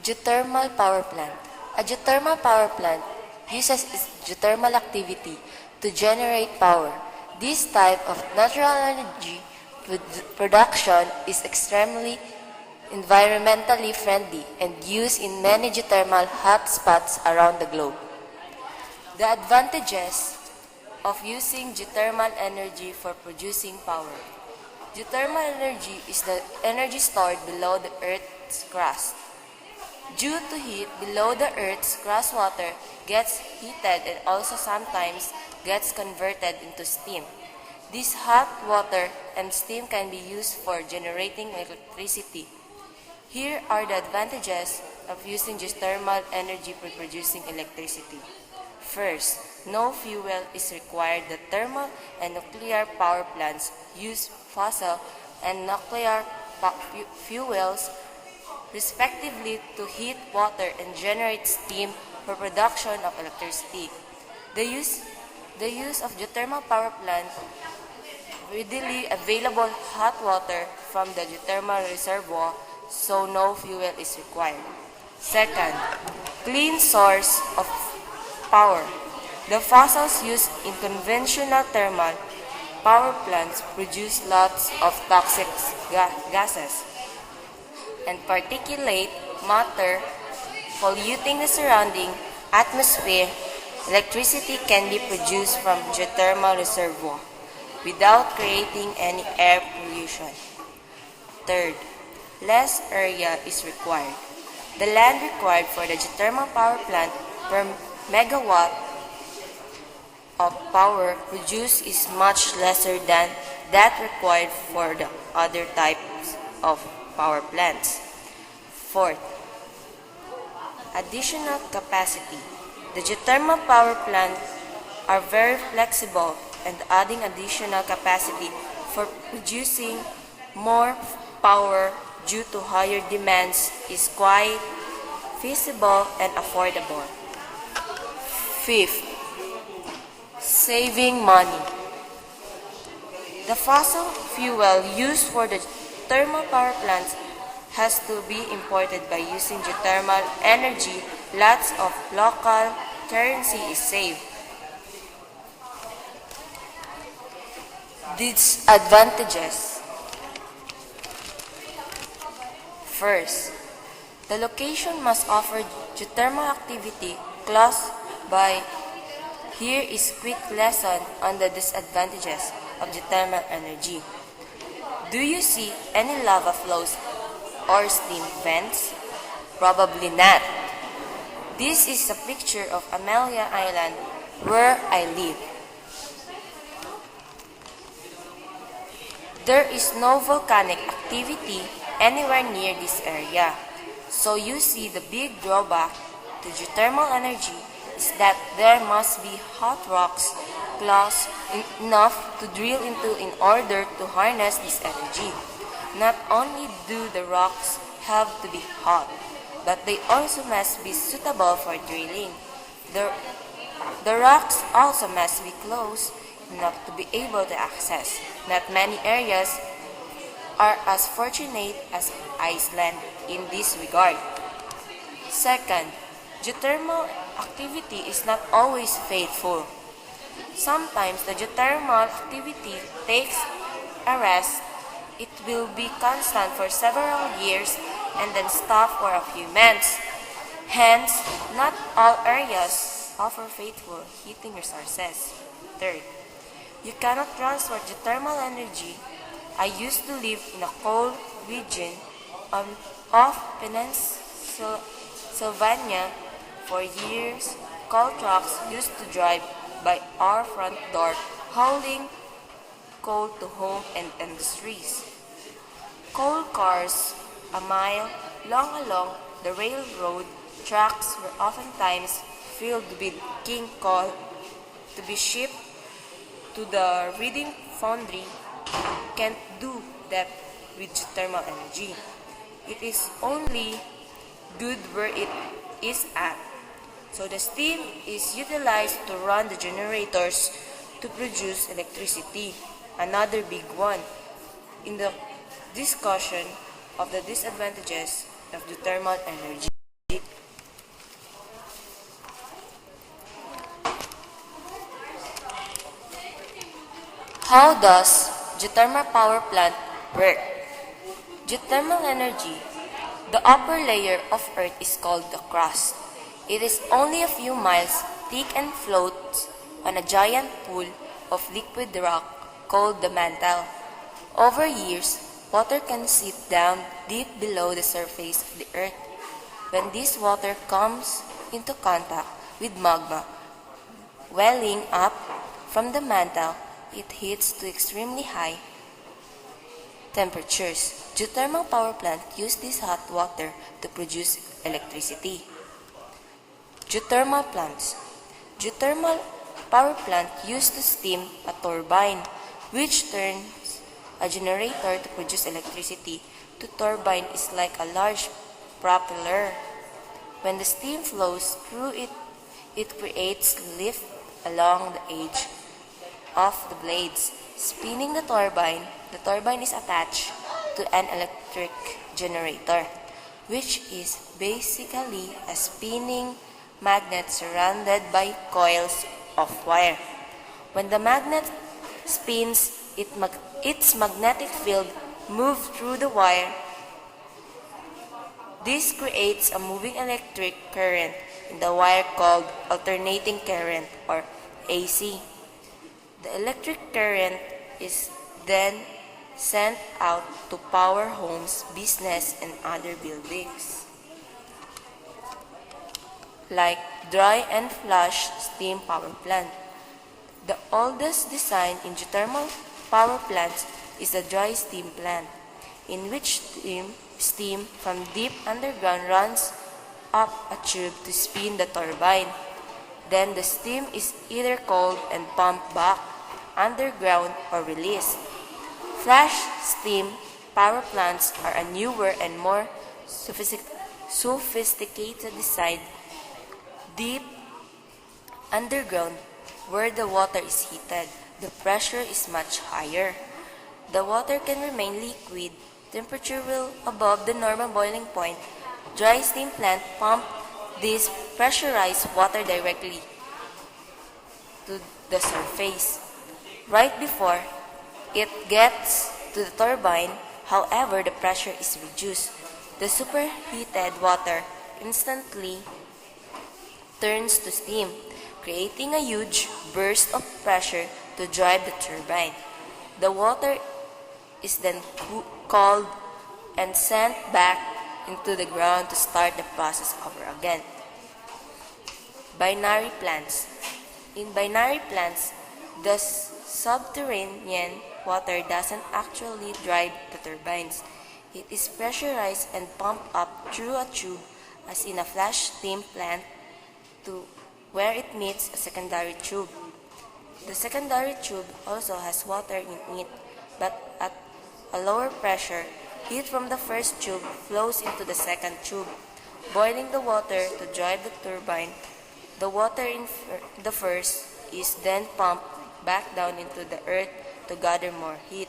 Geothermal power plant. A geothermal power plant uses its geothermal activity to generate power. This type of natural energy production is extremely environmentally friendly and used in many geothermal hotspots around the globe. The advantages of using geothermal energy for producing power. Geothermal energy is the energy stored below the Earth's crust. Due to heat below the Earth's crust, water gets heated and also sometimes gets converted into steam. This hot water and steam can be used for generating electricity. Here are the advantages of using geothermal energy for producing electricity. First, no fuel is required. The thermal and nuclear power plants use fossil and nuclear fuels respectively to heat water and generate steam for production of electricity. The use of geothermal power plant readily available hot water from the geothermal reservoir, so no fuel is required. Second, clean source of power. The fossils used in conventional thermal power plants produce lots of toxic gases and particulate matter polluting the surrounding atmosphere. Electricity can be produced from geothermal reservoir without creating any air pollution. Third, less area is required. The land required for the geothermal power plant per megawatt of power produced is much lesser than that required for the other types of power plants. Fourth, additional capacity. The geothermal power plants are very flexible and adding additional capacity for producing more power due to higher demands is quite feasible and affordable. Fifth, saving money. The fossil fuel used for the thermal power plants has to be imported. By using geothermal energy, lots of local currency is saved. Disadvantages. First, the location must offer geothermal activity close by. Here is quick lesson on the disadvantages of geothermal energy. Do you see any lava flows or steam vents? Probably not. This is a picture of Amelia Island where I live. There is no volcanic activity anywhere near this area. So you see the big drawback to geothermal energy is that there must be hot rocks close enough to drill into in order to harness this energy. Not only do the rocks have to be hot, but they also must be suitable for drilling. The rocks also must be close enough to be able to access. Not many areas are as fortunate as Iceland in this regard. Second, geothermal activity is not always faithful. Sometimes the geothermal activity takes a rest. It will be constant for several years and then stop for a few months. Hence, not all areas offer faithful heating resources. Third, you cannot transport geothermal energy. I used to live in a cold region of Pennsylvania for years. Coal trucks used to drive by our front door hauling coal to home and industries. Coal cars a mile long along the railroad tracks were oftentimes filled with king coal to be shipped to the reading foundry. Can't do that with geothermal energy. It is only good where it is at. So the steam is utilized to run the generators to produce electricity. Another big one in the discussion of the disadvantages of geothermal energy. How does geothermal power plant work? Geothermal energy, the upper layer of Earth is called the crust. It is only a few miles thick and floats on a giant pool of liquid rock called the mantle. Over years, water can seep down deep below the surface of the Earth. When this water comes into contact with magma welling up from the mantle, it heats to extremely high temperatures. Geothermal power plant use this hot water to produce electricity. Geothermal plants. Geothermal power plant used to steam a turbine, which turns a generator to produce electricity. The turbine is like a large propeller. When the steam flows through it, it creates lift along the edge of the blades. Spinning the turbine is attached to an electric generator, which is basically a spinning magnet surrounded by coils of wire. When the magnet spins, its magnetic field moves through the wire. This creates a moving electric current in the wire called alternating current or AC. The electric current is then sent out to power homes, business, and other buildings. Like dry and flash steam power plant. The oldest design in geothermal power plants is the dry steam plant, in which steam from deep underground runs up a tube to spin the turbine. Then the steam is either cooled and pumped back underground or released. Flash steam power plants are a newer and more sophisticated design deep underground where the water is heated. The pressure is much higher. The water can remain liquid. Temperature will above the normal boiling point. Dry steam plant pump this pressurized water directly to the surface. Right before it gets to the turbine, however, the pressure is reduced. The superheated water instantly turns to steam, creating a huge burst of pressure to drive the turbine. The water is then cooled and sent back into the ground to start the process over again. Binary plants. In binary plants, the subterranean water doesn't actually drive the turbines. It is pressurized and pumped up through a tube, as in a flash steam plant, to where it meets a secondary tube. The secondary tube also has water in it, but at a lower pressure. Heat from the first tube flows into the second tube, boiling the water to drive the turbine. The water in the first is then pumped back down into the earth to gather more heat.